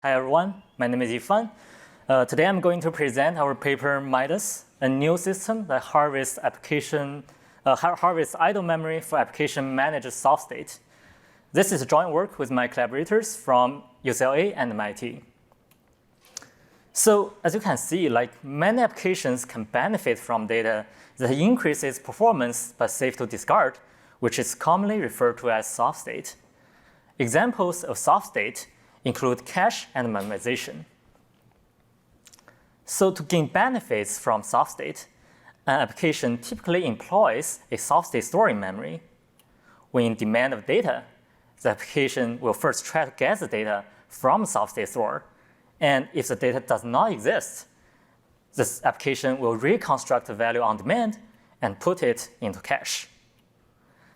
Hi everyone, my name is Yifan. Today I'm going to present our paper Midas, a new system that harvests idle memory for application managed soft state. This is joint work with my collaborators from UCLA and MIT. So as you can see, many applications can benefit from data that increases performance but safe to discard, which is commonly referred to as soft state. Examples of soft state include cache and memoization. So to gain benefits from soft state, an application typically employs a soft state storing memory. When in demand of data, the application will first try to get the data from soft state store. And if the data does not exist, this application will reconstruct the value on demand and put it into cache.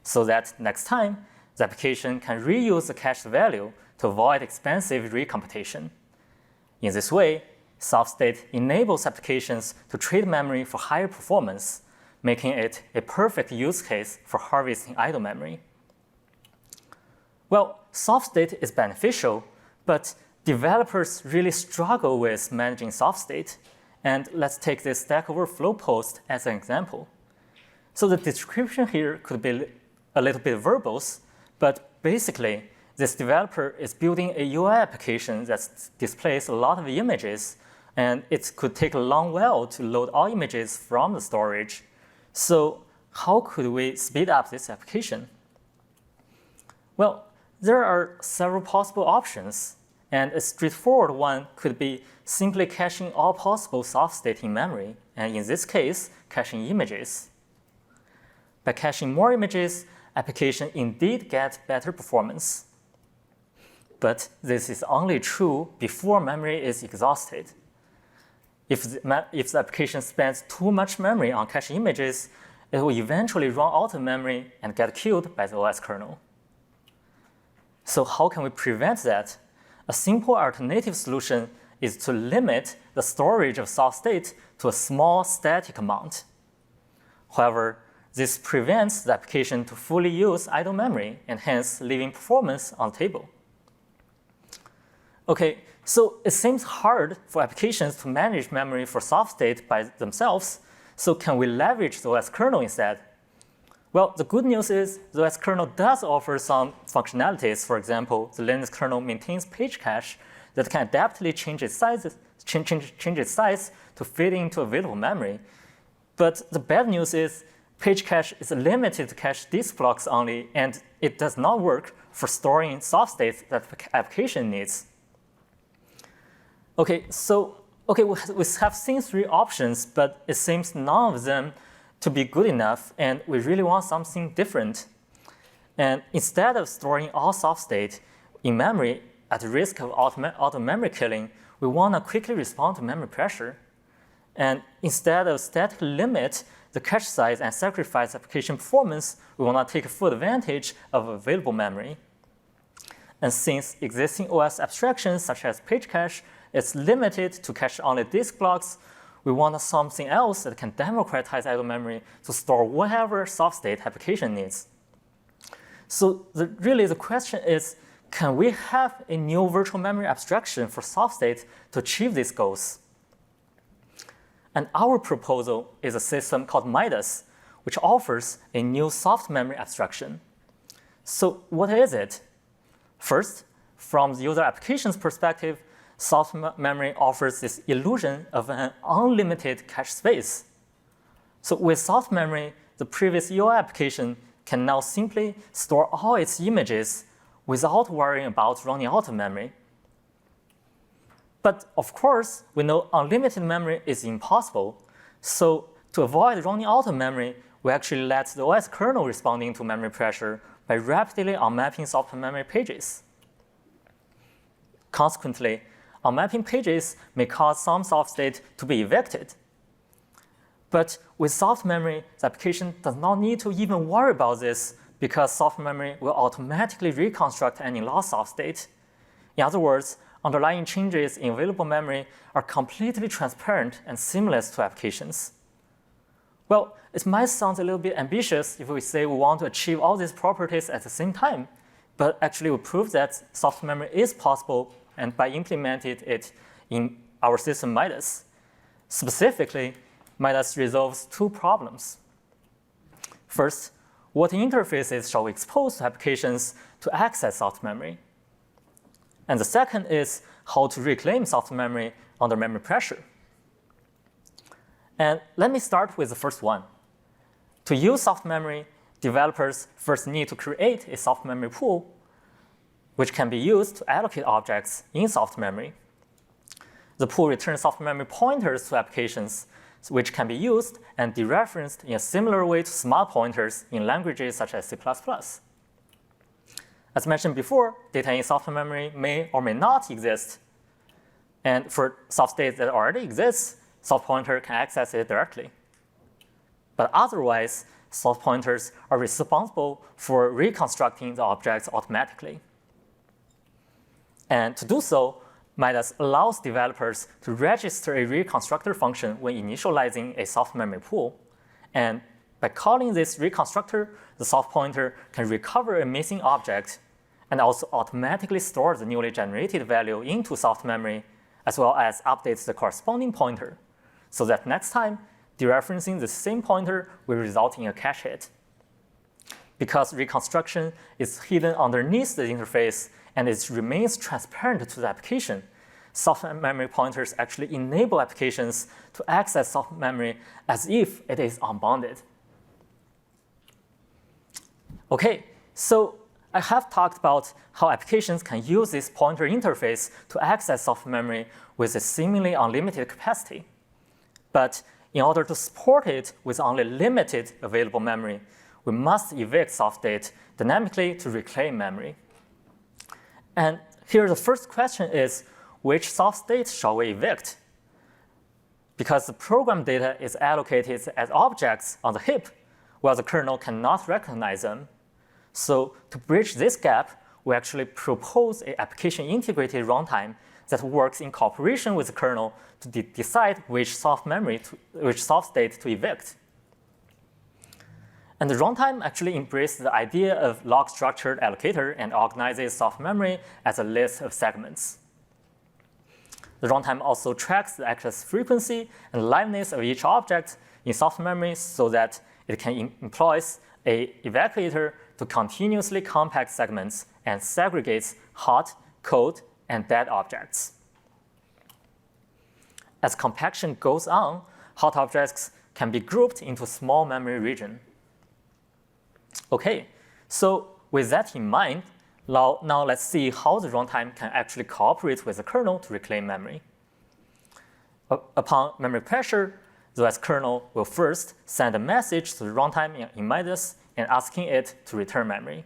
So that next time, the application can reuse the cached value to avoid expensive recomputation. In this way, soft state enables applications to trade memory for higher performance, making it a perfect use case for harvesting idle memory. Well, soft state is beneficial, but developers really struggle with managing soft state. And let's take this Stack Overflow post as an example. So the description here could be a little bit verbose, but basically, this developer is building a UI application that displays a lot of images, and it could take a long while to load all images from the storage. So how could we speed up this application? Well, there are several possible options, and a straightforward one could be simply caching all possible soft state in memory, and in this case, caching images. By caching more images, application indeed gets better performance. But this is only true before memory is exhausted. If the application spends too much memory on cache images, it will eventually run out of memory and get killed by the OS kernel. So how can we prevent that? A simple alternative solution is to limit the storage of soft state to a small static amount. However, this prevents the application to fully use idle memory and hence leaving performance on the table. Okay, so it seems hard for applications to manage memory for soft state by themselves, so can we leverage the OS kernel instead? Well, the good news is the OS kernel does offer some functionalities. For example, the Linux kernel maintains page cache that can adaptively change its size to fit into available memory. But the bad news is page cache is limited to cache disk blocks only, and it does not work for storing soft states that the application needs. Okay, we have seen three options, but it seems none of them to be good enough, and we really want something different. And instead of storing all soft state in memory at the risk of auto memory killing, we want to quickly respond to memory pressure. And instead of statically limit the cache size and sacrifice application performance, we want to take full advantage of available memory. And since existing OS abstractions such as page cache is limited to cache only disk blocks, we want something else that can democratize idle memory to store whatever soft state application needs. So really the question is, can we have a new virtual memory abstraction for soft state to achieve these goals? And our proposal is a system called Midas, which offers a new soft memory abstraction. So what is it? First, from the user application's perspective, soft memory offers this illusion of an unlimited cache space. So with soft memory, the previous UI application can now simply store all its images without worrying about running out of memory. But of course, we know unlimited memory is impossible. So to avoid running out of memory, we actually let the OS kernel responding to memory pressure by rapidly unmapping soft memory pages. Consequently, unmapping pages may cause some soft state to be evicted. But with soft memory, the application does not need to even worry about this because soft memory will automatically reconstruct any lost soft state. In other words, underlying changes in available memory are completely transparent and seamless to applications. Well, it might sound a little bit ambitious if we say we want to achieve all these properties at the same time, but actually we prove that soft memory is possible and by implementing it in our system Midas. Specifically, Midas resolves two problems. First, what interfaces shall we expose to applications to access soft memory? And the second is how to reclaim soft memory under memory pressure. And let me start with the first one. To use soft memory, developers first need to create a soft memory pool, which can be used to allocate objects in soft memory. The pool returns soft memory pointers to applications, which can be used and dereferenced in a similar way to smart pointers in languages such as C++. As mentioned before, data in soft memory may or may not exist. And for soft state that already exists, soft pointer can access it directly. But otherwise, soft pointers are responsible for reconstructing the objects automatically. And to do so, Midas allows developers to register a reconstructor function when initializing a soft memory pool. And by calling this reconstructor, the soft pointer can recover a missing object and also automatically store the newly generated value into soft memory, as well as updates the corresponding pointer, so that next time, dereferencing the same pointer will result in a cache hit. Because reconstruction is hidden underneath the interface and it remains transparent to the application, soft memory pointers actually enable applications to access soft memory as if it is unbounded. Okay, so I have talked about how applications can use this pointer interface to access soft memory with a seemingly unlimited capacity. But in order to support it with only limited available memory, we must evict soft state dynamically to reclaim memory. And here the first question is, which soft state shall we evict? Because the program data is allocated as objects on the heap, while the kernel cannot recognize them. So to bridge this gap, we actually propose an application-integrated runtime that works in cooperation with the kernel to decide which soft state to evict. And the runtime actually embraces the idea of log-structured allocator and organizes soft memory as a list of segments. The runtime also tracks the access frequency and liveness of each object in soft memory so that it can employ an evacuator to continuously compact segments and segregates hot, cold, and dead objects. As compaction goes on, hot objects can be grouped into small memory region. Okay, so with that in mind, now let's see how the runtime can actually cooperate with the kernel to reclaim memory. Upon memory pressure, the OS kernel will first send a message to the runtime in Midas and asking it to return memory.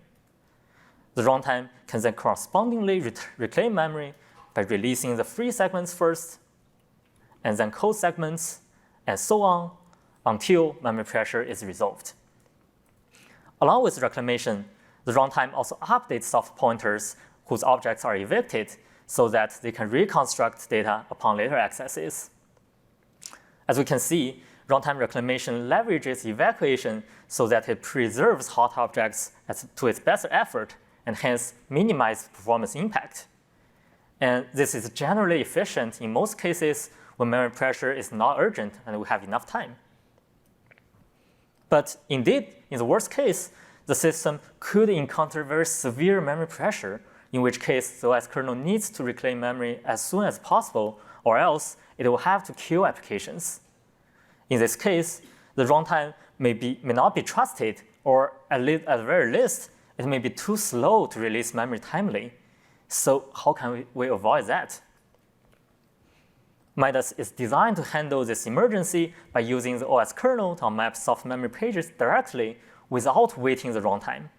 The runtime can then correspondingly reclaim memory by releasing the free segments first, and then cold segments, and so on until memory pressure is resolved. Along with reclamation, the runtime also updates soft pointers whose objects are evicted so that they can reconstruct data upon later accesses. As we can see, runtime reclamation leverages evacuation so that it preserves hot objects to its best effort and hence minimizes performance impact. And this is generally efficient in most cases when memory pressure is not urgent and we have enough time. But indeed, in the worst case, the system could encounter very severe memory pressure, in which case the OS kernel needs to reclaim memory as soon as possible, or else it will have to kill applications. In this case, the runtime may not be trusted, or at the very least, it may be too slow to release memory timely. So how can we avoid that? Midas is designed to handle this emergency by using the OS kernel to unmap soft memory pages directly without waiting the runtime.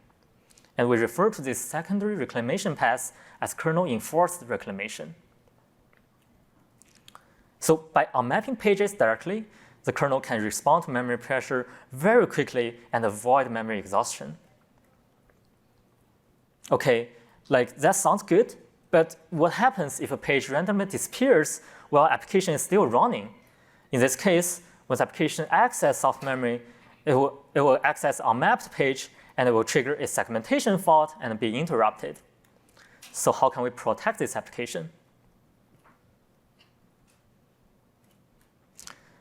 And we refer to this secondary reclamation path as kernel-enforced reclamation. So by unmapping pages directly, the kernel can respond to memory pressure very quickly and avoid memory exhaustion. Okay, that sounds good, but what happens if a page randomly disappears while application is still running? In this case, when the application accesses soft memory, it will access unmapped page and it will trigger a segmentation fault and be interrupted. So how can we protect this application?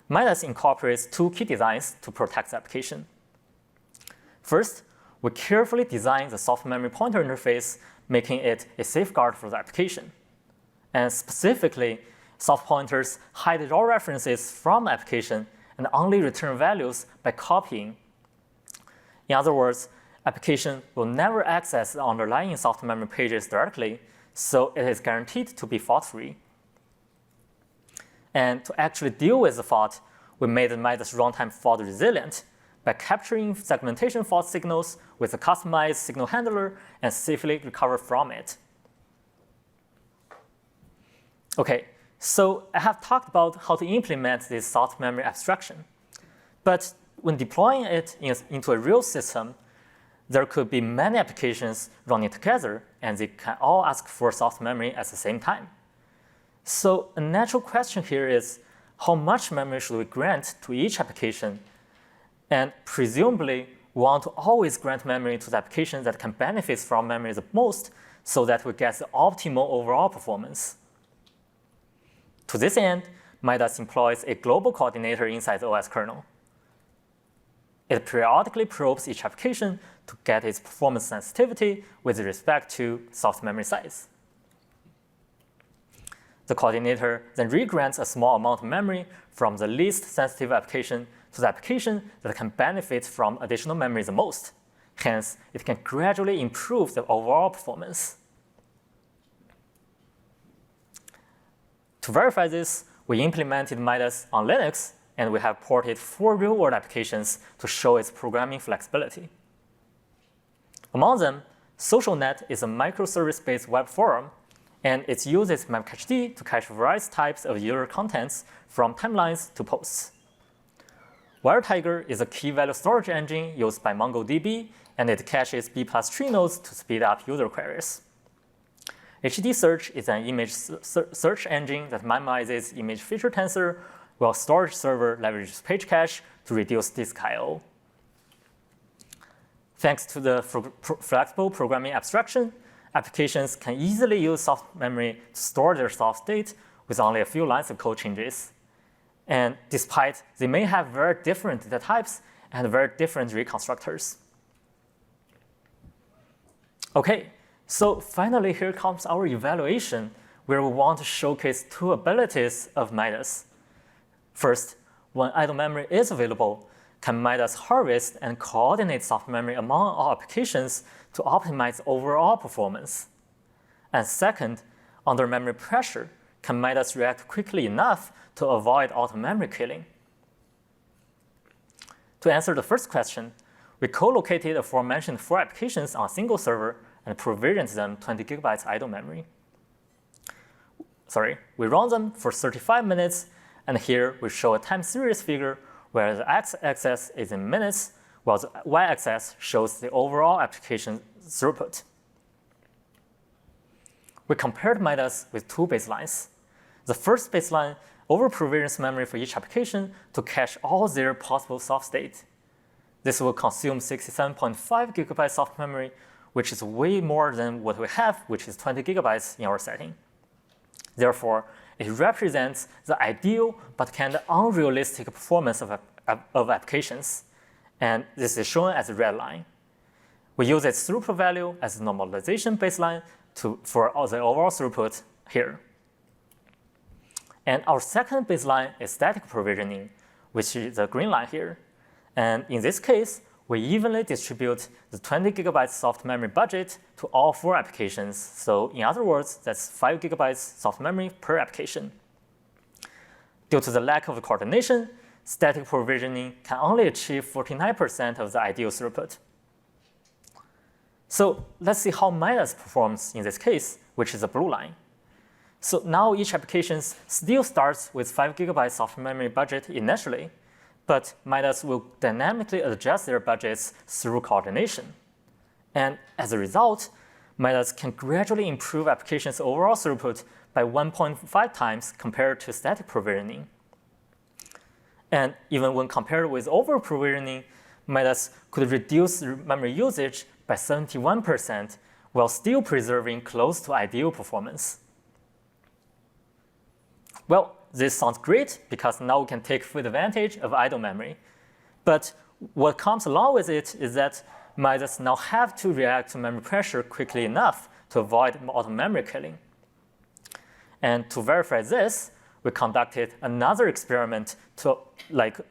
Midas incorporates two key designs to protect the application. First, we carefully design the soft memory pointer interface, making it a safeguard for the application. And specifically, soft pointers hide raw references from the application and only return values by copying. In other words, application will never access the underlying soft memory pages directly, so it is guaranteed to be fault-free. And to actually deal with the fault, we made Midas runtime fault resilient by capturing segmentation fault signals with a customized signal handler and safely recover from it. Okay, so I have talked about how to implement this soft memory abstraction. But when deploying it into a real system, there could be many applications running together, and they can all ask for soft memory at the same time. So a natural question here is, how much memory should we grant to each application? And presumably, we want to always grant memory to the applications that can benefit from memory the most, so that we get the optimal overall performance. To this end, Midas employs a global coordinator inside the OS kernel. It periodically probes each application to get its performance sensitivity with respect to soft memory size. The coordinator then regrants a small amount of memory from the least sensitive application to the application that can benefit from additional memory the most. Hence, it can gradually improve the overall performance. To verify this, we implemented Midas on Linux, and we have ported 4 real-world applications to show its programming flexibility. Among them, SocialNet is a microservice-based web forum, and it uses memcached to cache various types of user contents from timelines to posts. WireTiger is a key-value storage engine used by MongoDB, and it caches B+ tree nodes to speed up user queries. HD Search is an image search engine that memoizes image feature tensor, while storage server leverages page cache to reduce disk I/O. Thanks to the flexible programming abstraction, applications can easily use soft memory to store their soft state with only a few lines of code changes. And despite they may have very different data types and very different reconstructors. Okay, so finally here comes our evaluation, where we want to showcase two abilities of Midas. First, when idle memory is available, can Midas harvest and coordinate soft memory among all applications to optimize overall performance? And second, under memory pressure, can Midas react quickly enough to avoid auto memory killing? To answer the first question, we co-located the aforementioned 4 applications on a single server and provisioned them 20 gigabytes idle memory. We run them for 35 minutes, and here we show a time series figure where the x-axis is in minutes, while the y-axis shows the overall application throughput. We compared Midas with 2 baselines. The first baseline over-provisions memory for each application to cache all their possible soft state. This will consume 67.5 gigabytes soft memory, which is way more than what we have, which is 20 gigabytes in our setting. Therefore, it represents the ideal but kind of unrealistic performance of applications, and this is shown as a red line. We use its throughput value as a normalization baseline for the overall throughput here. And our second baseline is static provisioning, which is the green line here. And in this case, we evenly distribute the 20 gigabytes soft memory budget to all 4 applications. So in other words, that's 5 gigabytes soft memory per application. Due to the lack of coordination, static provisioning can only achieve 49% of the ideal throughput. So let's see how Midas performs in this case, which is the blue line. So now each application still starts with 5 gigabytes soft memory budget initially, but Midas will dynamically adjust their budgets through coordination. And as a result, Midas can gradually improve applications' overall throughput by 1.5 times compared to static provisioning. And even when compared with over-provisioning, Midas could reduce memory usage by 71% while still preserving close to ideal performance. Well, this sounds great because now we can take full advantage of idle memory. But what comes along with it is that Midas now have to react to memory pressure quickly enough to avoid auto memory killing. And to verify this, we conducted another experiment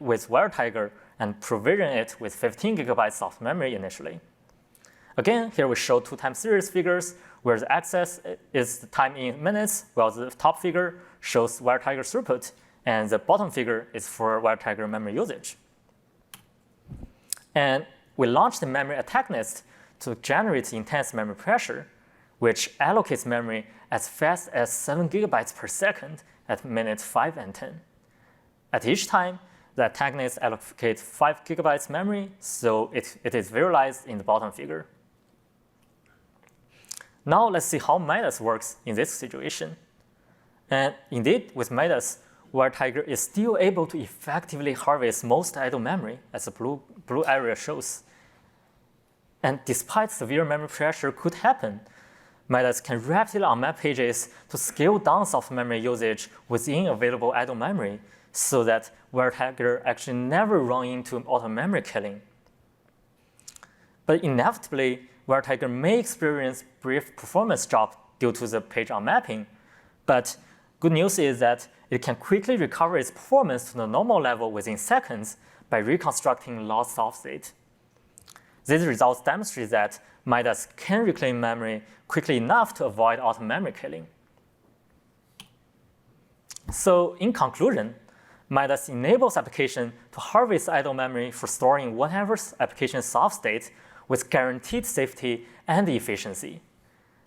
with WireTiger and provision it with 15 gigabytes of memory initially. Again, here we show two time series figures where the x-axis is the time in minutes, while the top figure shows WireTiger throughput, and the bottom figure is for WireTiger memory usage. And we launched the memory attack nest to generate intense memory pressure, which allocates memory as fast as 7 gigabytes per second at minutes 5 and 10. At each time, the attack nest allocates 5 gigabytes memory, so it is visualized in the bottom figure. Now let's see how Midas works in this situation. And indeed, with Midas, WireTiger is still able to effectively harvest most idle memory, as the blue area shows. And despite severe memory pressure could happen, Midas can rapidly unmap pages to scale down soft memory usage within available idle memory so that WireTiger actually never run into auto memory killing. But inevitably, WireTiger may experience brief performance drop due to the page unmapping, but good news is that it can quickly recover its performance to the normal level within seconds by reconstructing lost soft state. These results demonstrate that Midas can reclaim memory quickly enough to avoid auto memory killing. So in conclusion, Midas enables application to harvest idle memory for storing whatever application soft state with guaranteed safety and efficiency.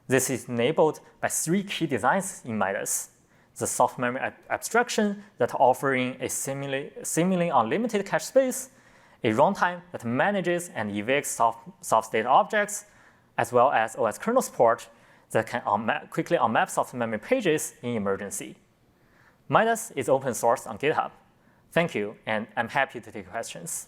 This is enabled by three key designs in Midas: the soft memory abstraction that offering a seemingly unlimited cache space, a runtime that manages and evicts soft state objects, as well as OS kernel support that can quickly unmap soft memory pages in emergency. Midas is open source on GitHub. Thank you, and I'm happy to take questions.